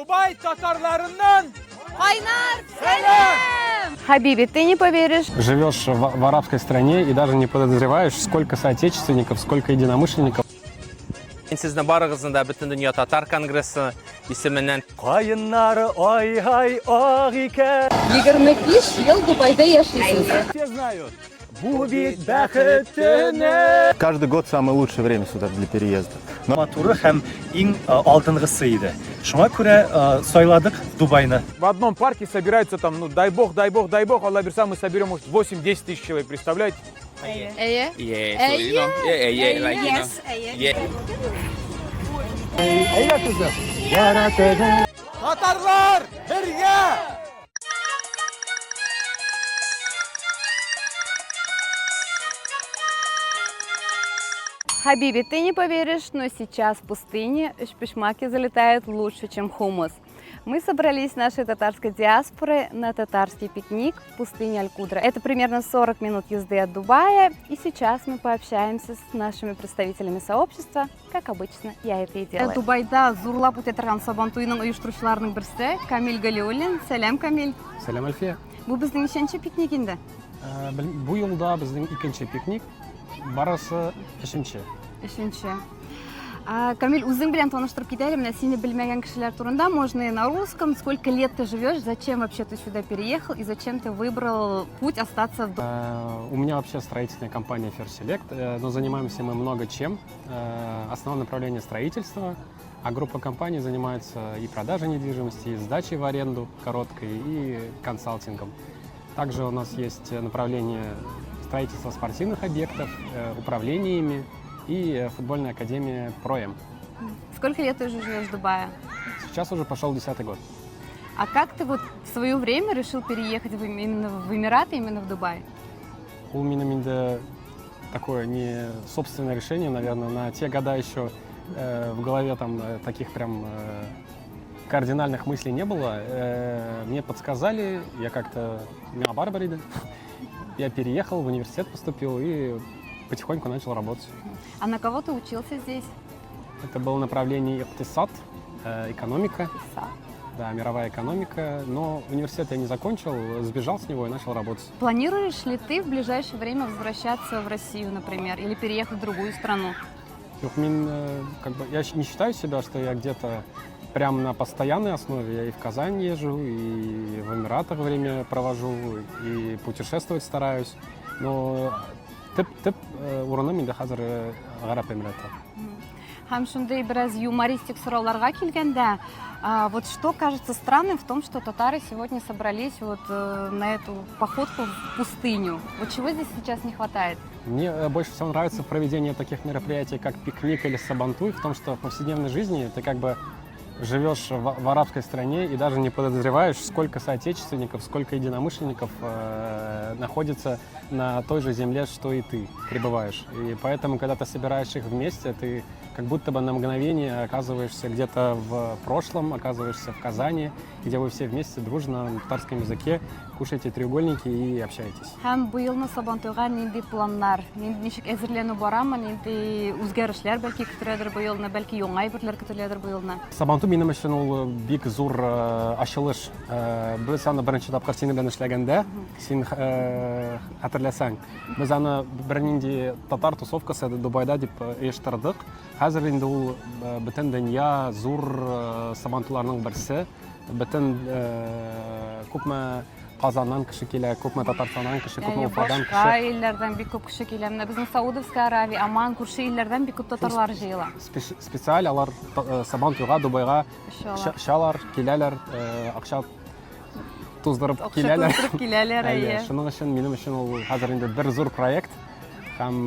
Дубай татарларından Айнар, салям! Хабиби, ты не поверишь. Живешь в арабской стране и даже не подозреваешь, сколько соотечественников, сколько единомышленников. Sizni barığızında bütün Dünya Tatar Kongresi isiminden Kayınları ay hay ağike 25 yıl Dubai'de yaşıyorsunuz. Все знают. Bu bit бәхетіне Каждый год самое лучшее время сюда для переезда. Матуры һәм иң алтынгысы иде. Шуңа күрә сайладык Дубайны. В одном парке собираются там, ну дай бог, Аллах берса, мы соберем, может, 8-10 тысяч человек, представляете? Эйе. Tatarlar birge! Хабиби, ты не поверишь, но сейчас в пустыне шпишмаки залетают лучше, чем хумус. Мы собрались с нашей татарской диаспорой на татарский пикник в пустыне Аль-Кудра. Это примерно 40 минут езды от Дубая, и сейчас мы пообщаемся с нашими представителями сообщества, как обычно я это и делаю. Дубайда зурлап үтә торган Сабантуйның оештыручыларының берсе Камиль Галиуллин. Сәлам, Камиль. Сәлам, Альфия. Бу безнең ничәнче пикник инде? Бу елда безнең икенче пикник, барысы өченче. Өченче. Камиль, үзең белән таныштырып китәле, менә сине белмәгән кешеләр турында, можно и на русском. Сколько лет ты живешь, зачем вообще ты сюда переехал и зачем ты выбрал путь остаться в Дубае? У меня вообще строительная компания Fair Select, но занимаемся мы много чем. Основное направление строительства, а группа компаний занимается и продажей недвижимости, и сдачей в аренду короткой, и консалтингом. Также у нас есть направление строительства спортивных объектов, управление ими, и футбольная академия ПроЭм. Сколько лет ты уже живешь в Дубае? Сейчас уже пошел 10-й год. А как ты вот в свое время решил переехать именно в Эмираты, именно в Дубай? У меня такое не собственное решение, наверное, на те года еще в голове там таких прям кардинальных мыслей не было. Мне подсказали, я как-то я переехал, в университет поступил и потихоньку начал работать. А на кого ты учился здесь? Это было направление иктисад, экономика, да, мировая экономика, но университет я не закончил, сбежал с него и начал работать. Планируешь ли ты в ближайшее время возвращаться в Россию, например, или переехать в другую страну? Я не считаю себя, что я где-то прям на постоянной основе. Я и в Казань езжу, и в Эмиратах время провожу, и путешествовать стараюсь. Но тип урыны миндә хәзер Гарәп Эмираты. Һәм шундый бераз юмористик сорауларга килгәндә, вот что кажется странным в том, что татары сегодня собрались вот на эту походку в пустыню. Вот чего здесь сейчас не хватает? Мне больше всего нравится проведение таких мероприятий, как пикник или сабантуй, в том, что в повседневной жизни ты как бы живешь в арабской стране и даже не подозреваешь, сколько соотечественников, сколько единомышленников находится на той же земле, что и ты пребываешь. И поэтому, когда ты собираешь их вместе, ты как будто бы на мгновение оказываешься где-то в прошлом, оказываешься в Казани, где вы все вместе дружно на татарском языке кушаете треугольники и общаетесь. Һәм быелны Сабантуйга нинди планнар, ничек әзерләнү барамы, нинди үзгәрешләр бәлки көтеләдер быелны, бәлки яңа әйберләр көтеләдер быелны? Сабантуй минем өчен ул бик зур ачылыш. Без аны беренче тапкыр синең белән эшләгәндә, син хәтерләсәң, без аны бернинди татар тусовкасы Дубайда дип оештырдык. Хәзер инде ул бөтен дөнья зур сабантуйларның берсе. Бөтен күпме Казаннан кеше килә, күпме Татарстаннан кеше, күпме Уфадан кеше. Башка илләрдән бик күп кеше килә. Менә безнең Саудовская Аравия, Оман, күрше илләрдән бик күп татарлар җыела. Специаль алар Сабантуйга, Дубайга шалар, киләләр, акча туздырып киләләр. Шуның өчен минем өчен ул хәзер инде бер зур проект. Һәм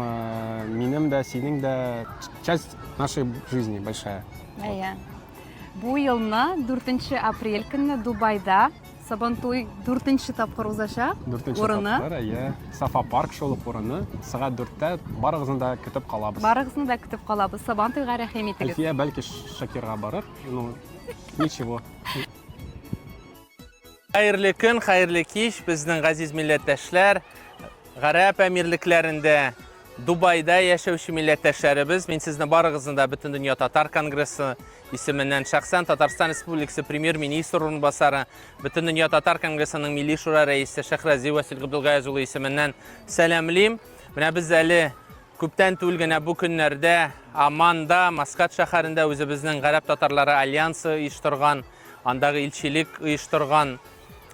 минем дә, синең дә часть нашей жизни большая. Бу елны 4 апрель көнне Дубайда Сабантуй 4-нче тапкыр узачак. 4-нче тапкыр, Сафа парк шулып урыны. Сәгать 4-тә барыгызны да көтеп калабыз. Барыгызны да көтеп калабыз. Сабантуйга рәхим итегез. Әлфия бәлки Шакирга барыр. Ну, ничего. Хәерле көн, хәерле кич, безнең газиз милләттәшләр. Гарәп әмирлекләрендә Дубайда яшәүче милләттәшләребез, мин сезне барыгызны да Бөтен дөнья татар конгрессы исеменнән шәхсән Татарстан Республикасы Премьер-министры урынбасары, Бөтен дөнья татар конгрессының милли шура рәисе Шәһрәзи Васил Габдулгаез улы исеменнән сәламлим. Менә без әле күптән түгел генә бу көннәрдә Амманда, Маскат шәһәрендә үзебезнең гарәп татарлары альянсы оештырган, андагы илчилек оештырган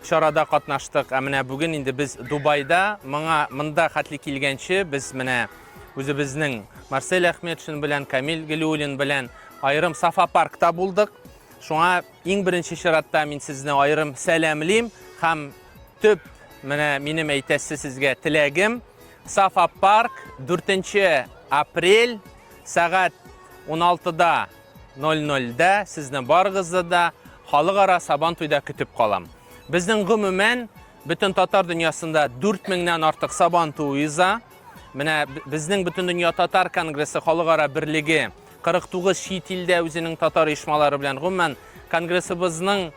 чарада катнаштык. Ә менә бүген инде без Дубайда, монда хәтле килгәнче, без менә үзебезнең Марсель Әхмәтшин белән, Камил Галиуллин белән айрым Сафа паркта булдык. Шуңа иң беренче чиратта мин сезне айрым сәламлим һәм төп менә минем әйтәсе сезгә теләгем Сафа парк 4 апрель сәгать 16:00 сезне барыгызны да халыкара Сабантуйда көтеп калам. Безнең гомумән бөтен татар дөньясында 4000-нән артык Сабантуй уза. Менә безнең Бөтен дөнья татар конгрессы халыкара берлеге 49 чит илдә үзенең татар оешмалары белән гомумән конгрессыбызның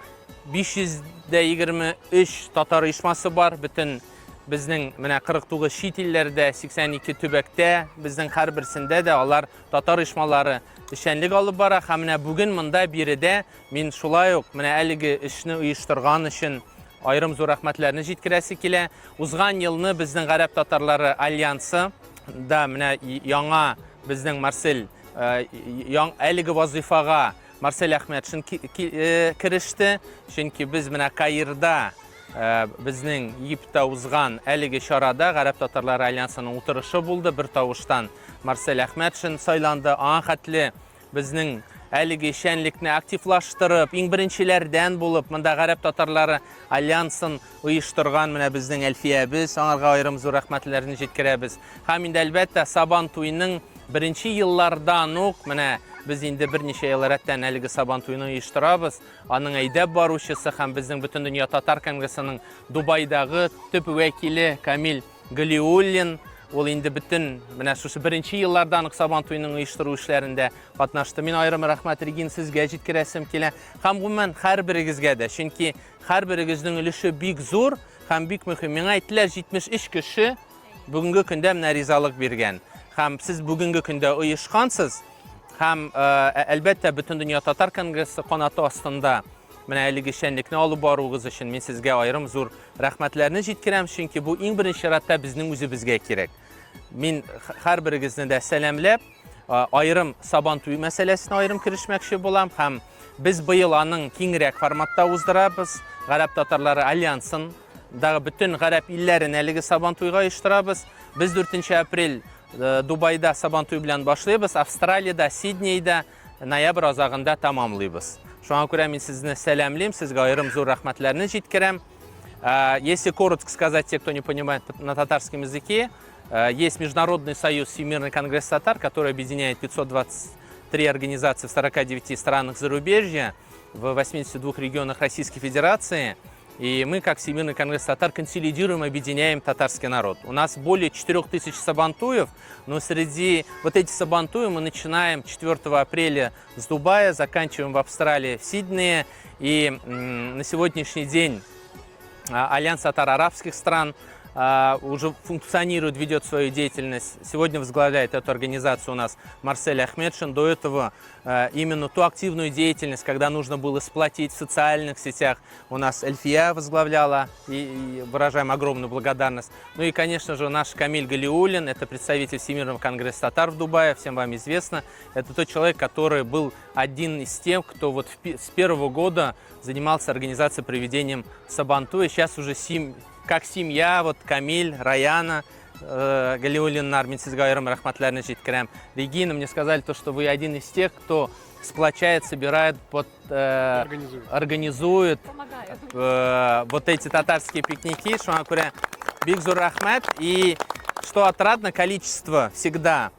523 татар оешмасы бар. Бөтен безнең менә 49 чит илләрдә 82 төбәктә безнең һәрберсендә дә алар татар оешмалары эшчәнлек алып бара. Һәм менә бүген монда биредә мин шулай ук менә әлеге эшне оештырган өчен айрым зур рәхмәтләрне җиткерәсе килә. Узган елны безнең гарәп татарлары альянсы да менә яңа безнең Марсель әлеге вазифага Марсель Әхмәтшин кереште. Чөнки без менә Каирда безнең Египтта узган әлеге чарада гарәп татарлары альянсының утырышы булды. Бер тавыштан Марсель Әхмәтшин сайланды. Аңа хәтле безнең әлеге эшчәнлекне активлаштырып, иң беренчеләрдән булып, монда гарәп татарлары альянсын оештырган менә безнең Әлфиябез, аңарга айрым зур рәхмәтләрне җиткерәбез. Һәм инде әлбәттә Сабантуйның беренче еллардан ук менә biz инде берничә ел рәттән әлеге Сабантуйны оештырабыз. Аның әйдәп баручысы һәм безнең Бөтен дөнья татар конгрессының Дубайдагы төп вәкиле Камил Галиуллин. Ул инде бөтен менә шушы беренче еллардан ук Сабантуйның оештыру эшләрендә катнашты. Мин айрым рәхмәт Регин сезгә җиткерәсем килә. Һәм гомумән һәрберегезгә дә, чөнки һәрберегезнең өлеше бик зур һәм бик мөһим. Миңа әйттеләр 73 кеше бүгенге көндә менә ризалык биргән. Һәм сез бүгенге көндә оешкансыз. Һәм әлбәттә Бөтен дөнья татар конгрессы канаты астында менә әлеге эшчәнлекне алып баруыгыз өчен мин сезгә айрым зур рәхмәтләрне җиткерәм, чөнки бу иң беренче чиратта безнең үзебезгә кирәк. Мин һәрберегезне дә сәламләп, айрым Сабантуй мәсьәләсенә айрым керешмәкче булам һәм без быел аның киңрәк форматта уздырабыз. Гарәп татарлары альянсын дагы бөтен гарәп илләрен әлеге Сабантуйга оештырабыз. Без 4 апрель Дубайда Сабантуй белән башлыйбыз, Австралиядә, Сиднейда ноябрь азагында тамамлыйбыз. Шуңа күрә мин сезне сәламлим, сезгә айрым зур рәхмәтләрне җиткерәм. Если коротко сказать, те, кто не понимает на татарском языке, есть Международный союз Всемирный конгресс татар, который объединяет 523 организации в 49 странах зарубежья, в 82 регионах Российской Федерации. И мы, как Всемирный конгресс татар, консолидируем, объединяем татарский народ. У нас более 4000 сабантуев, но среди вот этих сабантуев мы начинаем 4 апреля с Дубая, заканчиваем в Австралии, в Сиднее. И на сегодняшний день Альянс татаро-арабских стран уже функционирует, ведет свою деятельность. Сегодня возглавляет эту организацию у нас Марсель Әхмәтшин. До этого именно ту активную деятельность, когда нужно было сплотить в социальных сетях, у нас Эльфия возглавляла, и выражаем огромную благодарность. Ну и, конечно же, наш Камиль Галиуллин, это представитель Всемирного конгресса татар в Дубае, всем вам известно. Это тот человек, который был один из тех, кто вот с первого года занимался организацией проведением Сабантуя. Сейчас уже как семья, вот Камиль, Раяна, Галиуллин, мин сезгә айрым рәхмәтләрне җиткерәм. Регина, мне сказали, что вы один из тех, кто сплочает, собирает, организует вот эти татарские пикники. Шуңа күрә бик зур рәхмәт. И что отрадно, количество всегда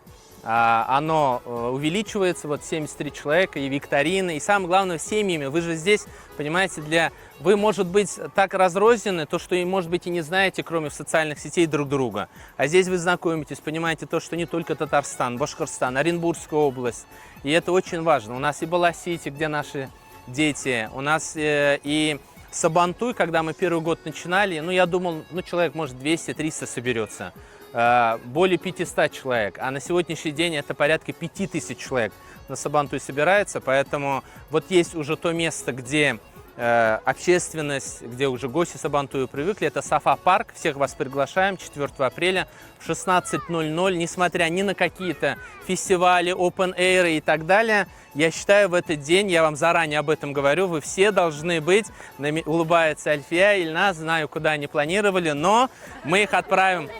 оно увеличивается, вот 73 человека, и викторины, и самое главное, семьями. Вы же здесь, понимаете, вы, может быть, так разрознены, то, что, может быть, и не знаете, кроме социальных сетей, друг друга. А здесь вы знакомитесь, понимаете то, что не только Татарстан, Башкортостан, Оренбургская область. И это очень важно. У нас и Баласити, где наши дети, у нас и Сабантуй, когда мы первый год начинали, я думал, человек, может, 200-300 соберется. более 500 человек, а на сегодняшний день это порядка 5000 человек на Сабантуй собирается, поэтому вот есть уже то место, где общественность, где уже гости Сабантуя привыкли, это Сафа-парк. Всех вас приглашаем 4 апреля в 16:00. Несмотря ни на какие-то фестивали, open air и так далее, я считаю, в этот день, я вам заранее об этом говорю, вы все должны быть. Улыбается Альфия, Ильназ, знаю, куда они планировали, но мы их отправим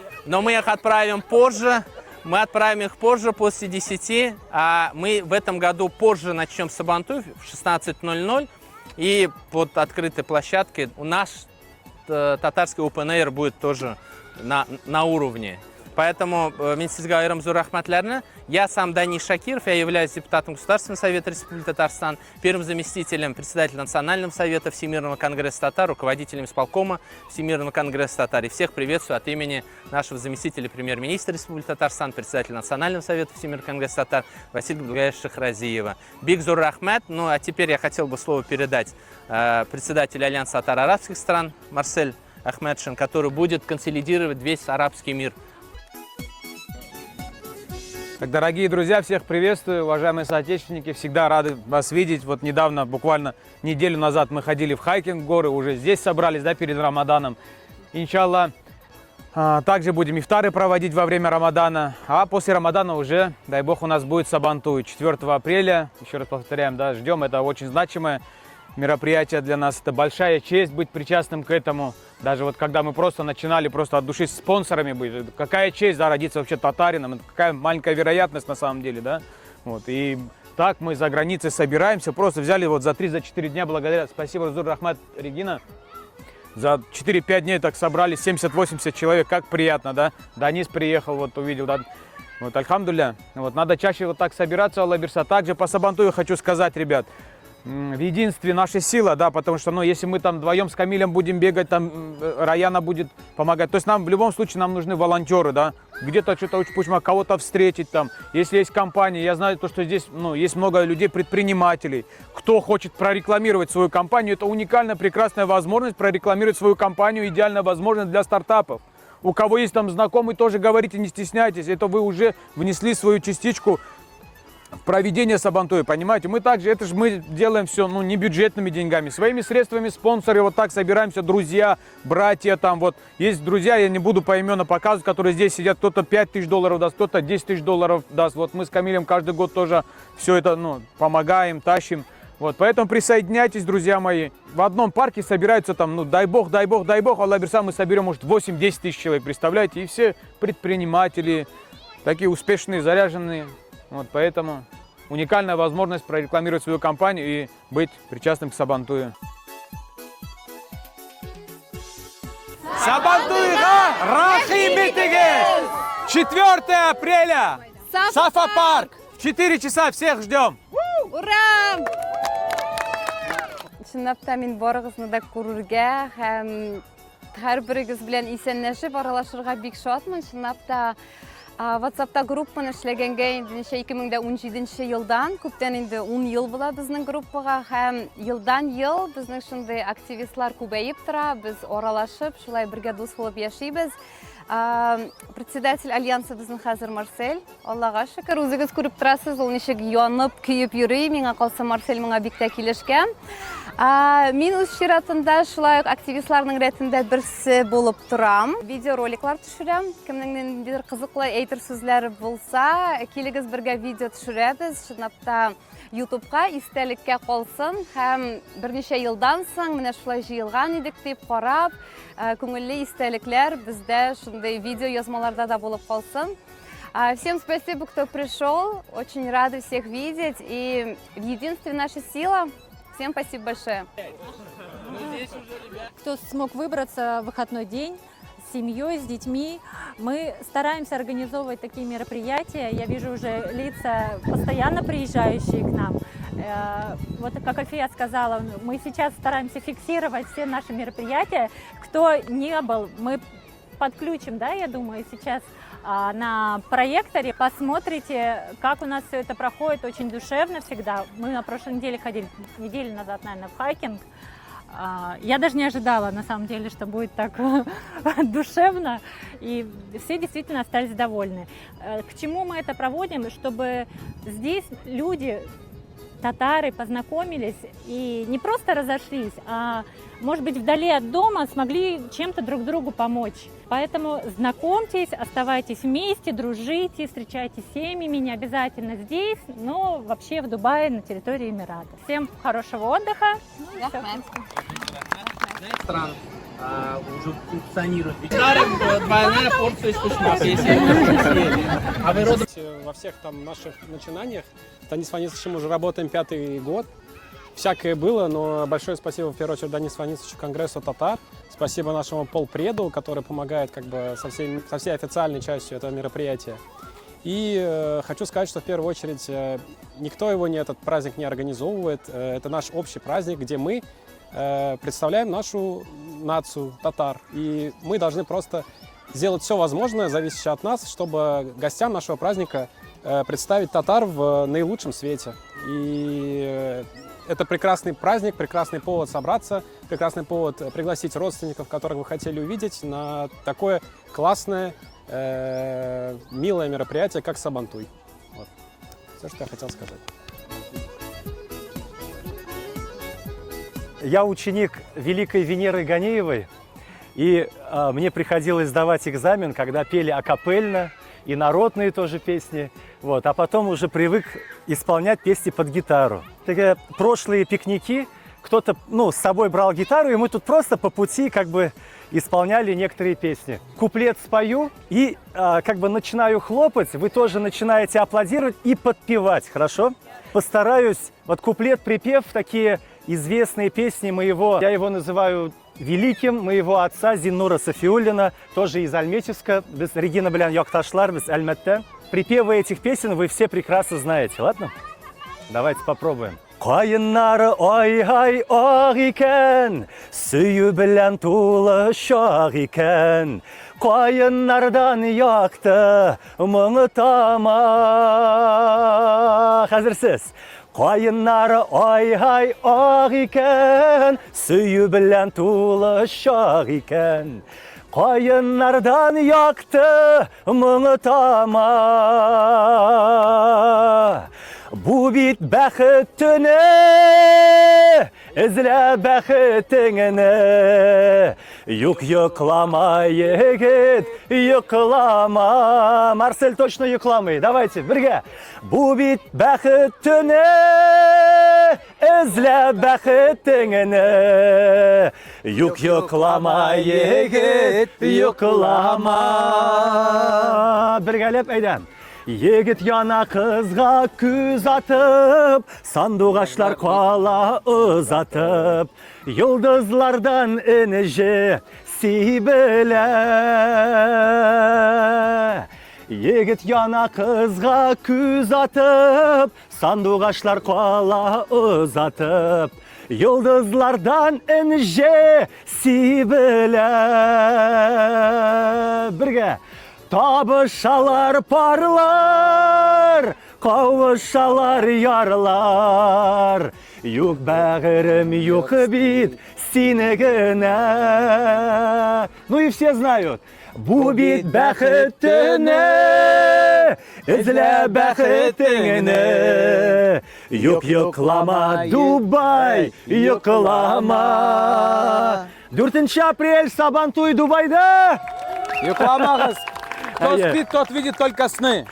позже. Мы отправим их позже, после 10, а мы в этом году позже начнем Сабантуй в 16:00. И под открытой площадкой у нас татарский open air будет тоже на уровне. Поэтому я сам Дани Шакиров, я являюсь депутатом Государственного совета Республики Татарстан, первым заместителем председателя Национального совета Всемирного конгресса татар, руководителем исполкома Всемирного конгресса татар. И всех приветствую от имени нашего заместителя премьер-министра Республики Татарстан, председателя Национального совета Всемирного конгресса татар Василия Габдулгаевича Шахразиева. Биг Зур Рахмет. Ну а теперь я хотел бы слово передать председателю Альянса татаро-арабских стран Марсель Ахмедшин, который будет консолидировать весь арабский мир. Так, дорогие друзья, всех приветствую, уважаемые соотечественники, всегда рады вас видеть. Вот недавно, буквально неделю назад, мы ходили в хайкинг в горы, уже здесь собрались, да, перед Рамаданом. Иншаллах, также будем ифтары проводить во время Рамадана, а после Рамадана уже, дай бог, у нас будет Сабантуй 4 апреля. Еще раз повторяем, да, ждем, это очень значимое мероприятие для нас, это большая честь быть причастным к этому. Даже вот когда мы просто начинали просто от души спонсорами быть, какая честь, да, родиться вообще татарином, это какая маленькая вероятность на самом деле, да. Вот, и так мы за границей собираемся, просто взяли вот за 3-4 дня, благодаря, спасибо, Зур Рахмат, Регина, за 4-5 дней так собрались 70-80 человек, как приятно, да. Данис приехал, вот увидел, да. Вот, альхамдулля, вот, надо чаще вот так собираться, Аллах бирса. Также по Сабантую хочу сказать, ребят, в единстве наша сила, да, потому что, ну, если мы там вдвоем с Камилем будем бегать, там Раяна будет помогать, то есть нам в любом случае нам нужны волонтеры, да, где-то что-то, пусть кого-то встретить там, если есть компания, я знаю то, что здесь, ну, есть много людей, предпринимателей, кто хочет прорекламировать свою компанию, это уникальная, прекрасная возможность прорекламировать свою компанию, идеальная возможность для стартапов. У кого есть там знакомый, тоже говорите, не стесняйтесь, это вы уже внесли свою частичку в проведение Сабантуя, понимаете? Мы также, это же мы делаем все, ну, не бюджетными деньгами, своими средствами, спонсоры, вот так собираемся, друзья, братья, там вот, есть друзья, я не буду поименно показывать, которые здесь сидят, кто-то $5000 даст, кто-то $10 000 даст, вот мы с Камилем каждый год тоже все это, ну, помогаем, тащим, вот, поэтому присоединяйтесь, друзья мои, в одном парке собираются там, ну, дай бог, Аллах бирса, мы соберем, может, 8-10 тысяч человек, представляете, и все предприниматели, такие успешные, заряженные. Вот, поэтому уникальная возможность прорекламировать свою компанию и быть причастным к Сабантую. Сабантуйга рахим битигез! 4 апреля! Сафа-парк! В 4 часа всех ждем! Ура! Чынлап та мин барыгызны да күрергә һәм һәрберегез белән исәнләшеп аралашырга бик шатмын. Чынлап та WhatsApp'ta группаны эшләгәнгә инде 2017 елдан, күптән инде 10 ел була безнең группага һәм елдан ел безнең шундый активистлар күбәеп тора, без аралашып, шулай бергә дус булып яшибез. Председатель альянса безнең хәзер Марсель. Аллага шөкер, үзегез күреп торасыз, ул ничек янып, көеп йөри. Миңа калса Марсель моңа бик тә килешкән. Мин үз чиратында шулай активистларның рәтендә берсе булып торам. Видеороликлар төшерәм. Кемнеңдер кызыклы әйтер сүзләре булса, килегез бергә видео төшерәбез. Чынлап та YouTube'га истәлеккә калсын һәм берничә елдан соң менә шулай җыелган идек дип карап, күңелле истәлекләр бездә шундый видео язмаларда да булып калсын. Всем спасибо, кто пришел. Очень рады всех видеть. И в единстве наша сила. Всем спасибо большое. Кто смог выбраться в выходной день с семьей, с детьми, мы стараемся организовывать такие мероприятия. Я вижу уже лица, постоянно приезжающие к нам. Вот как Альфия сказала, мы сейчас стараемся фиксировать все наши мероприятия. Кто не был, мы подключим, да, я думаю, сейчас на проекторе. Посмотрите, как у нас все это проходит, очень душевно всегда. Мы на прошлой неделе ходили, неделю назад, наверное, в хайкинг. Я даже не ожидала, на самом деле, что будет так душевно, и все действительно остались довольны. К чему мы это проводим? Чтобы здесь люди, татары, познакомились и не просто разошлись, а, может быть, вдали от дома смогли чем-то друг другу помочь. Поэтому знакомьтесь, оставайтесь вместе, дружите, встречайтесь с семьями, не обязательно здесь, но вообще в Дубае, на территории Эмирата. Всем хорошего отдыха. Ну, и всё. Стран уже функционирует. Двойная порция искусства. А вы родом? Во всех там наших начинаниях с Данисом Фанисовичем уже работаем 5-й год. Всякое было, но большое спасибо в первую очередь Данису Фанисовичу, Конгрессу татар. Спасибо нашему полпреду, который помогает как бы со всей официальной частью этого мероприятия. И хочу сказать, что в первую очередь никто этот праздник не организовывает. Это наш общий праздник, где мы представляем нашу нацию, татар. И мы должны просто сделать все возможное, зависящее от нас, чтобы гостям нашего праздника представить татар в наилучшем свете. И это прекрасный праздник, прекрасный повод собраться, прекрасный повод пригласить родственников, которых вы хотели увидеть, на такое классное, милое мероприятие, как Сабантуй. Вот. Все, что я хотел сказать. Я ученик великой Венеры Ганеевой, и мне приходилось сдавать экзамен, когда пели акапельно, и народные тоже песни, вот, а потом уже привык исполнять песни под гитару. Такие прошлые пикники, кто-то с собой брал гитару, и мы тут просто по пути как бы исполняли некоторые песни. Куплет спою и как бы начинаю хлопать, вы тоже начинаете аплодировать и подпевать, хорошо? Постараюсь, вот куплет-припев, такие известные песни я его называю великим, моего отца Зиннура Сафиуллина, тоже из Альметьевска, без Регина Блян Йокташлар, без Альметте. Припевы этих песен вы все прекрасно знаете, ладно? Давайте попробуем. Кайыннары ай-ай ақ екен, сүйі білән тулы шақ екен. Кайыннардан яқты мұңы тама. Қазір сіз. Кайыннары ай-ай ақ екен, сүйі білән тулы шақ екен. Кайыннардан яқты мұңы тама. Бу бит бәхет түні, ізлә бәхетіңіні. Йоклама, егет, йоклама. Марсель точно йокламай, давайте, бірге. Бу бит бәхет түні, ізлә бәхетіңіні. Йоклама, егет, йоклама. Біргелеп әйден. Егет яна қызға күз атып, сандуғашлар қала ұзатып, йылдызлардан інже сейбілі. Егет яна қызға күз атып, сандуғашлар қала ұзатып, йылдызлардан інже сейбілі. Бірге. Табышалар парлар, қауышалар ярлар. Юк бәғірім, юк бит синегіне. Ну и все знают. Бу бит бәхетіне, ізлә бәхетіңіне. Йоклама, Дубай, йоклама. 4 апрель Сабантуй Дубайда. Йокламағыз. Кто спит, тот видит только сны.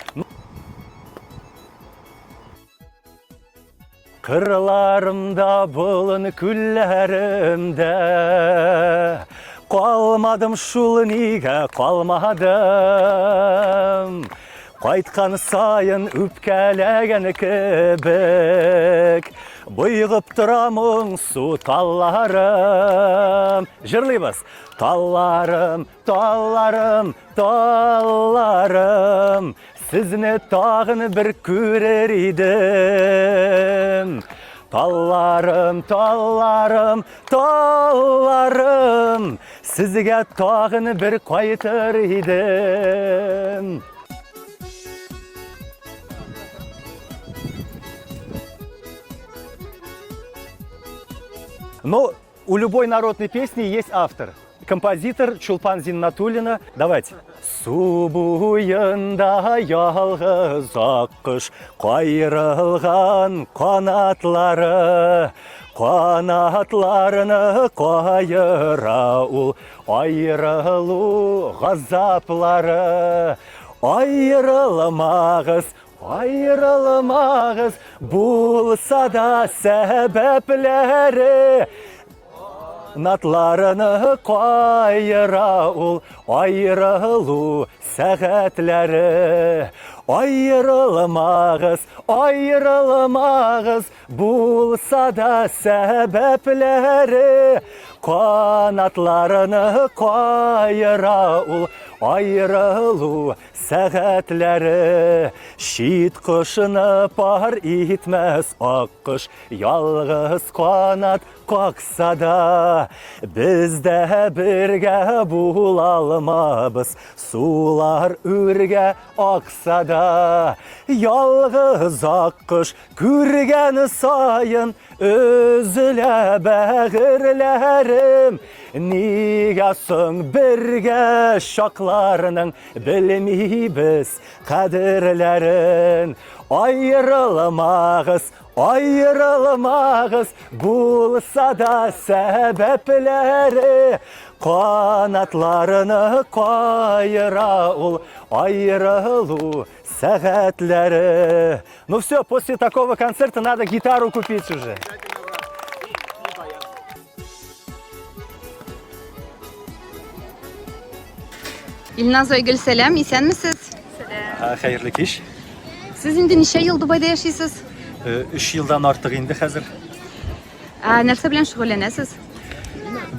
Қырларымда бұлын күлләрімді, қалмадым шул неге қалмадым. Қайтқан сайын үпкәләген кебек, бұйғып тұрамың су талларым. Жырлайбыз. Талларым, талларым, талларым, сізні тағын бір көрер едім. Талларым, талларым, талларым, сізге тағын бір қайтыр едім. Ну, у любой народной песни есть автор. Композитор Чулпан Зиннатуллина. Давайте. Су буйында ялгыз аккыш кайрылган канатлары, канатларыны кайыра ул айрылу газаплары. Айрылмагыз, айрылмагыз, булса да сәбәпләре. Натларыны кайыра ул айрылу сәгатьләре. Айрылмагыз, айрылмагыз, булса да сәбәпләре. Канатларыны кайыра ул айрылу сәгатьләре. Шит кошыны пар итмәс аккыш, ялгыз канат какса да. Без дә бергә булалмабыз, сулар үргә акса да. Ялгыз аккыш күргән сайын өзелә бәгырьләрем. Нигә соң бергә шакларның белмибез кадерләрен. Айрылмагыз, айрылмагыз, булса да сәбәпләре. Канатларыны кайыра ул айрылу сәгатьләре. Ну все, после такого концерта надо гитару купить уже. Илназ Айгөл, сәлам, исәнмесез? Хәерле кич. Сез инде ничә ел Дубайда яшисез? 3 елдан артык инде хәзер. Нәрсә белән шөгыльләнәсез?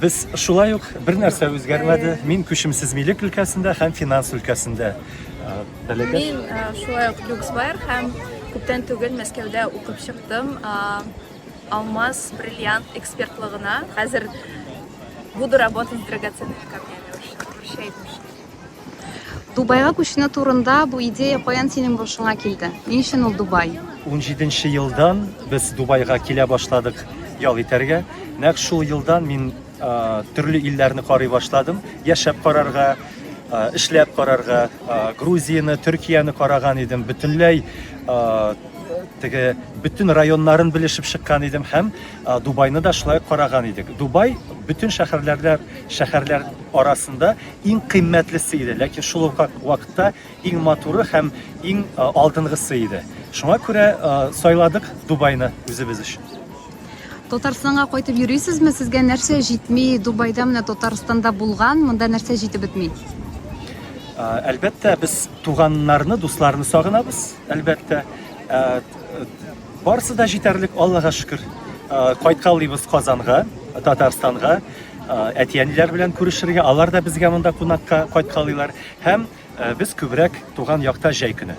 Без шулай ук бер нәрсә үзгәрмәде. Мин күчемсезмилек өлкәсендә һәм финанс өлкәсендә. Мин шулай ук Люксбайр һәм күптән түгел Мәскәүдә укып чыктым. Алмаз, бриллиант экспертлыгына. Хәзер буду работать с драгоценными камнями. Дубайга күченү турында бу идея каян синең башыңа килде? Ни өчен ул Дубай? 17 елдан без Дубайга килә башладык ял итәргә. Нәкъ шул елдан мин төрле илләрне карый башладым. Яшәп карарга, эшләп карарга, Грузияны, Төркияны караган идем. Бөтенләй теге бүтән районнарын белешеп чыккан идем һәм Дубайны да шулай караган идек. Дубай бүтән шәһәрләр арасында иң кыйммәтлесе иде, ләкин шул ук вакытта иң матуры һәм иң алдынгысы иде. Шуңа күрә сайладык Дубайны үзебез өчен. Татарстанга кайтып йөрисезме? Сезгә нәрсә җитми? Дубайда менә Татарстанда булган, монда нәрсә җитеп бетми? Әлбәттә, без туганнарны, дусларны сагынабыз. Әлбәттә, барысы да җитәрлек, Аллага шөкер. Кайткалыйбыз Казанга, Татарстанга, әти-әниләр белән күрешергә, алар да безгә монда кунакка кайткалыйлар һәм без күбрәк туган якта җәй көне.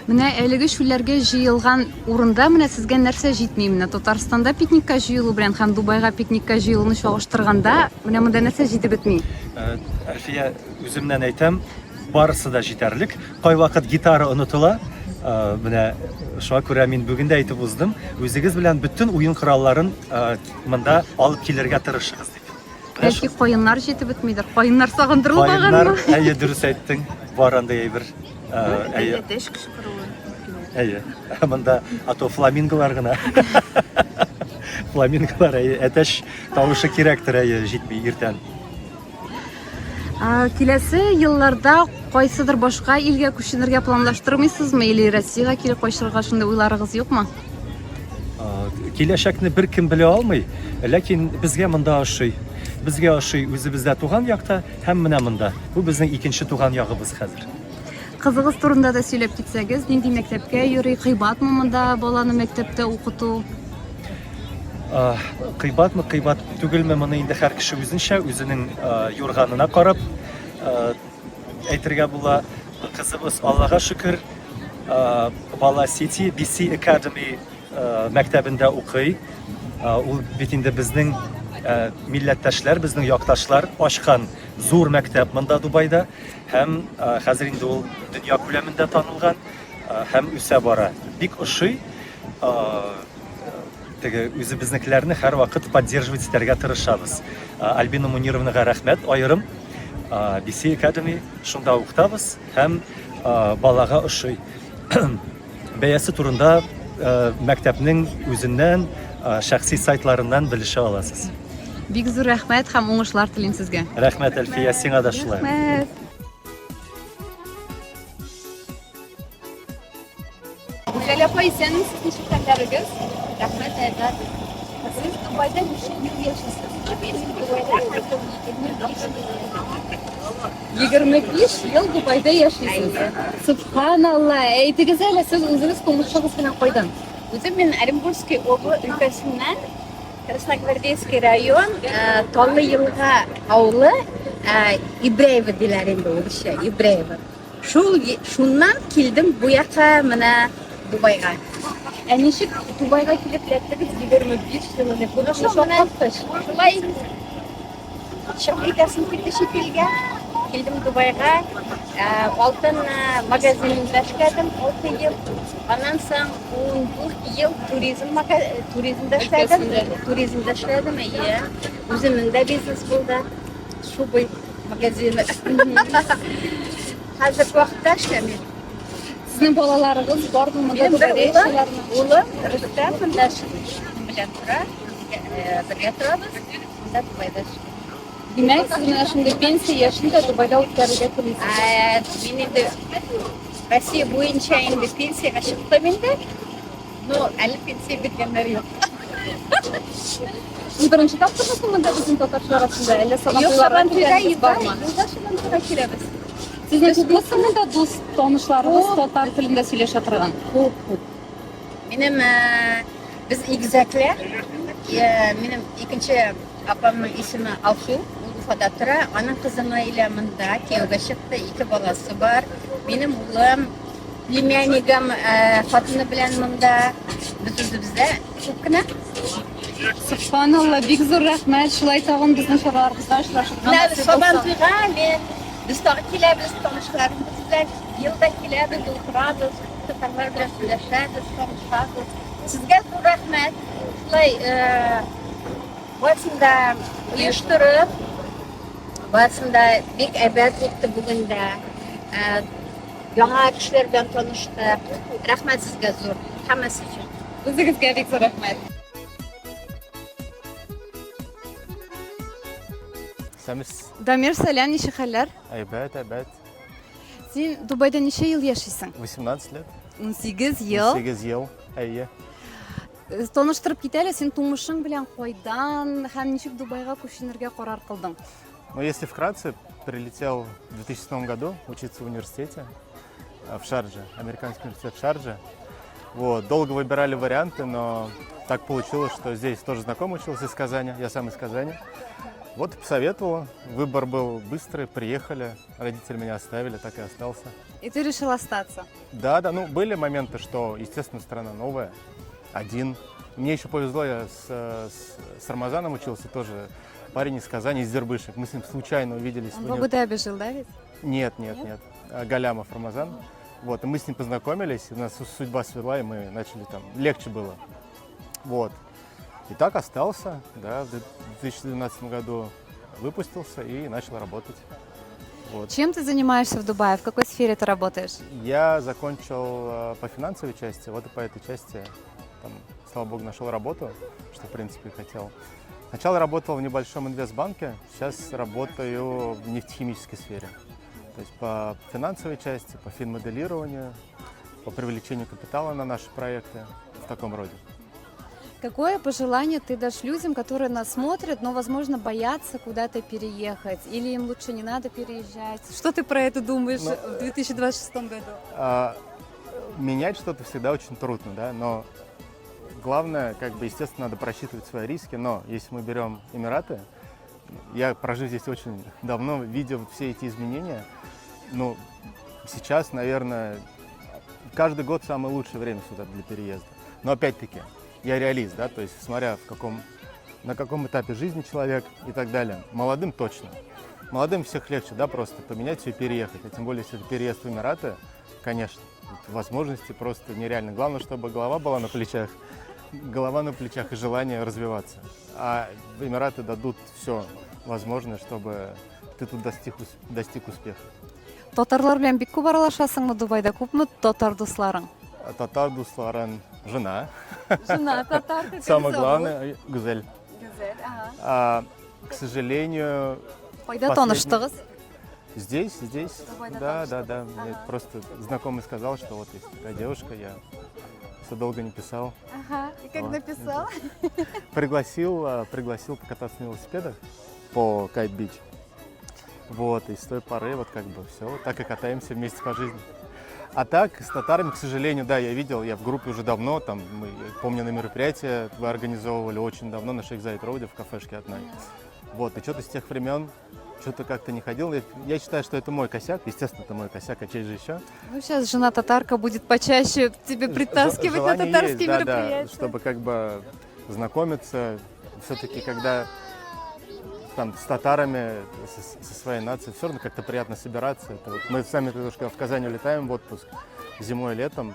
Менә әлеге шүлләргә җыелган урында менә сезгә нәрсә җитми? Менә Татарстанда пикникка җыелу белән һәм Дубайга пикникка җыелуны чагыштырганда, менә монда нәрсә җитеп бетми? Әлфия, үземнән әйтәм, барысы да җитәрлек. Кайвакыт гитара онытыла. Менә шуңа күрә мин бүген дә әйтеп уздым, үзегез белән бүтән уен коралларын монда алып килергә тырышыгыз дип. Бәлки каеннар җитеп бетмидер. Каеннар сагындырылмаганмы? Әйе, дөрес әйттең. Бар андай әйбер. Әйе. Әтәш кычкыруы. Әйе. Монда ато фламинголар гына. Фламинголар әтәш тавышы кирәктер, әйе, җитми иртән. Киләсе елларда кайсыдыр башка илгә күченергә планлаштырмыйсызмы? Или Россиягә кире кайшырга шундый уйларыгыз юкмы? Киләчәкне бер кем белә алмый, ләкин безгә монда ошый. Безгә ошый үзебездә туган якта һәм менә монда. Бу безнең икенче туган ягыбыз хәзер. Кызыгыз турында да сөйләп китсәгез, нинди мәктәпкә йөри, кыйбатмы монда баланы мәктәптә укыту? Кыйбатмы, кыйбат түгелме, моны инде һәр кеше үзенчә, үзенең юрганына карап әйтергә була. Кызыбыз, Аллага шөкер, Бала City BC Academy мәктәбендә укый. Ул бит инде безнең милләттәшләр, безнең якташлар ачкан зур мәктәп монда Дубайда һәм хәзер инде ул дөнья күләмендә танылган һәм үсә бара. Бик ошый. теге үзебезнекеләрне һәрвакыт поддерживать итәргә тырышабыз. Альбина Мунировнага рәхмәт аерым. BC Academy шунда укытабыз һәм балага ошый. Бәясе турында мәктәпнең үзеннән шәхси сайтларыннан белешә аласыз. Бик зур рәхмәт һәм уңышлар телим сезгә. Рәхмәт, Әлфия, сиңа да шулай. Рәхмәт. Гүзәл апа, исәнмесез, ничек хәлләрегез? Рәхмәт, Айдар. Сез Дубайда ничә ел яшисез? Мин Дубайда 25 ел Дубайда яшисез. Субханалла. Әйтегез әле, сез үзегез тумышыгыз белән кайдан? Үзем мин Оренбургский өлкәсеннән Красногвардейский район, Таллы елга авылы, Ибраева диләр инде урысча, Ибраева. Шуннан килдем бу якка менә Дубайга. Ә ничек Дубайга килеп эләктегез 25 елны? Бу Шулай чыгып итәсем килде шит илгә. Килдем Дубайга, алтын магазинында эшләдем 6 ел. Аннан соң 14 ел туризмда эшләдем. Үземнең дә бизнес булды. Шубы магазины. Хәзер вакытта эшләмим. Сезнең балаларыгыз бармы монда Дубайда? Улым Рөстәм монда белән тора. Бергә торабыз. Монда Дубайда. Димәк, сез менә шундый пенсия яшендә Дубайда үткәрергә телисез. Мин инде Россия буенча инде пенсияга чыктым инде. Но әле пенсия биргәннәр юк. Сез беренче тапкырсызмы монда безнең татарчылар арасында? Әллә Юк, Сабантуйда бармы? Сабантуйга киләбез. Сезнең күпме монда дус, танышларыгыз татар телендә сөйләшә торган? Минем без игезәкләр. Минем икенче апамның исеме Алсу, ул Уфада тора. Аның кызы Наиля монда кияүгә чыкты, 2 баласы бар. Минем улым, племяннигым хатыны белән монда. Без үзебездә күп кенә. Субханалла, бик зур рәхмәт. Шулай тагын безнең чараларыбызда очрашырга. Сабантуйга без тагы киләбез, танышларыбыз белән елда киләбез, утырабыз, татарлар белән сөйләшәбез, танышабыз. Сезгә зур рәхмәт. Шулай Басында оештырып, басында бик әйбәт үтте бүген дә. Яңа кешеләр белән таныштык. Рәхмәт сезгә зур. Һәммәсе өчен. Үзегезгә бик зур рәхмәт. Сәмес. Дамир, сәлам, ничек хәлләр? Әйбәт. Син Дубайда ничә ел яшисең? 18 лет. 18 ел. 8 ел. Әйе. Таныштырып кит әле, син тумышың белән кайдан һәм ничек Дубайга күченергә карар кылдың? Но если вкратце, прилетел в 2007 году учиться в университете в Шардже, американский университет в Шардже. Вот, долго выбирали варианты, но так получилось, что здесь тоже знакомый учился из Казани, я сам из Казани. Вот посоветовал, выбор был быстрый, приехали, родители меня оставили, так и остался. И ты решил остаться? Да, ну были моменты, что, естественно, страна новая, один. Мне еще повезло, я с Рамазаном учился тоже, парень из Казани, из Дербышек. Мы с ним случайно увиделись. Он в Абу-Даби жил, да ведь? Нет. Галямов Рамазан. Вот, и мы с ним познакомились, и у нас судьба свела, и мы начали там, легче было. Вот. И так остался, да, в 2012 году выпустился и начал работать. Вот. Чем ты занимаешься в Дубае? В какой сфере ты работаешь? Я закончил по финансовой части, вот и по этой части, там, слава богу, нашел работу, что в принципе хотел. Сначала работал в небольшом инвестбанке, сейчас работаю в нефтехимической сфере. То есть по финансовой части, по финмоделированию, по привлечению капитала на наши проекты, в таком роде. Какое пожелание ты дашь людям, которые нас смотрят, но, возможно, боятся куда-то переехать? Или им лучше не надо переезжать? Что ты про это думаешь в 2026 году? Менять что-то всегда очень трудно, да, но главное, естественно, надо просчитывать свои риски. Но если мы берем Эмираты, я прожил здесь очень давно, видел все эти изменения. Ну, сейчас, наверное, каждый год самое лучшее время сюда для переезда. Но опять-таки, я реалист, да, то есть смотря на каком этапе жизни человек и так далее. Молодым точно. Молодым всех легче, да, просто поменять все и переехать. А тем более, если это переезд в Эмираты, конечно, возможности просто нереально. Главное, чтобы голова была на плечах. голова на плечах и желание развиваться. А Эмираты дадут все возможное, чтобы ты тут достиг успеха. Татарлар белән бик күп аралашасыңмы Дубайда? Күпме татар дусларың? А татар дусларан жена. Жена татар. Самое главное, Гузель. Гүзәл. Ага. К сожалению, Кайда Последний. таныштыгыз? здесь. Дубайда Да. Ага. Мне просто знакомый сказал, что вот есть такая девушка, я все долго не писал. Ага. И как Вот. написал? Пригласил покататься на велосипедах по Кайт-Бич. Вот, и с той поры вот как бы все, вот так и катаемся вместе по жизни. А так, с татарами, к сожалению, да, я видел, я в группе уже давно, там, я помню, на мероприятие вы организовывали очень давно на Шейх Заид Роуде в кафешке одной. Вот, и что-то с тех времен, что-то как-то не ходил. Я считаю, что это мой косяк, естественно, это мой косяк, а чей же еще? Ну, сейчас жена татарка будет почаще тебе притаскивать на Желание татарские есть, да, мероприятия. чтобы как бы знакомиться, все-таки когда там с татарами, со своей нацией, все равно как-то приятно собираться. Это вот мы сами немножко в Казань улетаем в отпуск зимой и летом,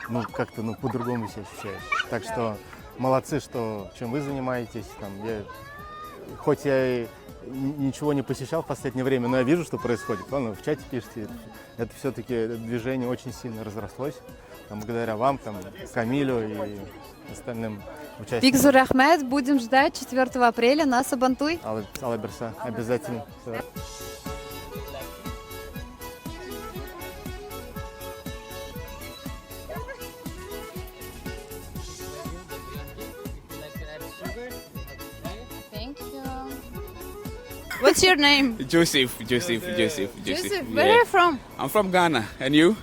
ну как-то по-другому себя ощущаешь. Так что молодцы, что чем вы занимаетесь. Там, хоть я и ничего не посещал в последнее время, но я вижу, что происходит. Ладно, в чате пишите, это все-таки движение очень сильно разрослось. Там, благодаря вам, там, Камилю и остальным участникам. Бик зур рәхмәт, будем ждать 4 апреля на Сабантуй. Алла Берса, обязательно. Thank you. What's your name? Joseph. Joseph, Yeah. where are you from? I'm from Ghana, and you?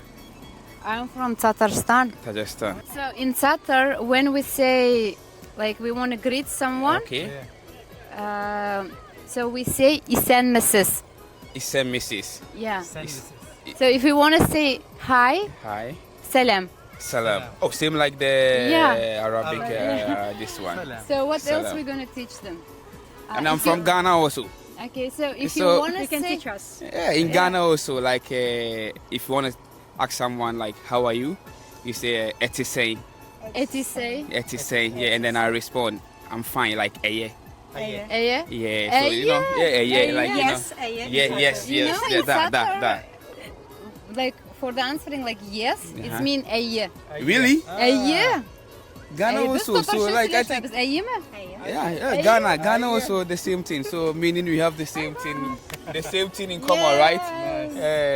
I'm from Tatarstan. Tajikistan. So in Tatar, when we say, like, we want to greet someone, Okay. so we say isen misses. It's Mrs. Yeah. Is- So if you want to say hi, Hi. salam. Salam. Oh, same like the Yeah. Arabic, this one. So what else Salam. we gonna teach them? And I'm if you- from Ghana also. Okay, so if So- you want to say, us. Yeah, in Ghana also, like if you want to ask someone like, how are you? You say, Etisei. Etisei, Etisei. Yeah, and then I respond, I'm fine, like, yeah. eye. Yeah, so, you know, yeah, like, you know. Yeah, yes, You yes, know, yeah, in Tatar, that. Like for the answering, like yes, it's Uh-huh. mean eye. Really? Eye. Ghana also, so like I think, Eye mi? yeah, Ghana also the same thing. So meaning we have the same thing in common, right?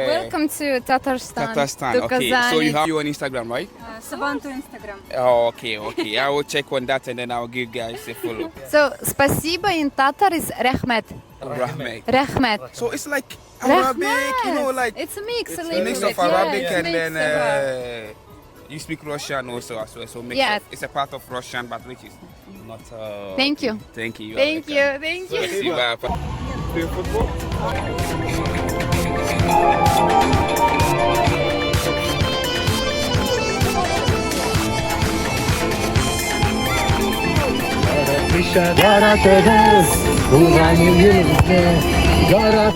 Welcome to Tatarstan. Tatarstan. To Okay, Kazan. so you have you on Instagram, right? Сабантуй Instagram. Oh, okay. I will check on that and then I'll give guys a follow. So спасибо in Tatar is rehmet. Rahmat. Rehmet. So it's like Arabic, you know, like It's a mix. it's a a little mix bit, of Arabic yeah, and it's a then mix of, you speak Russian also as well. So mix Yeah. it's a part of Russian, but which is not. Thank you. Thank you. Thank you. Thank you. Спасибо. Play football? Гора, гора, гора,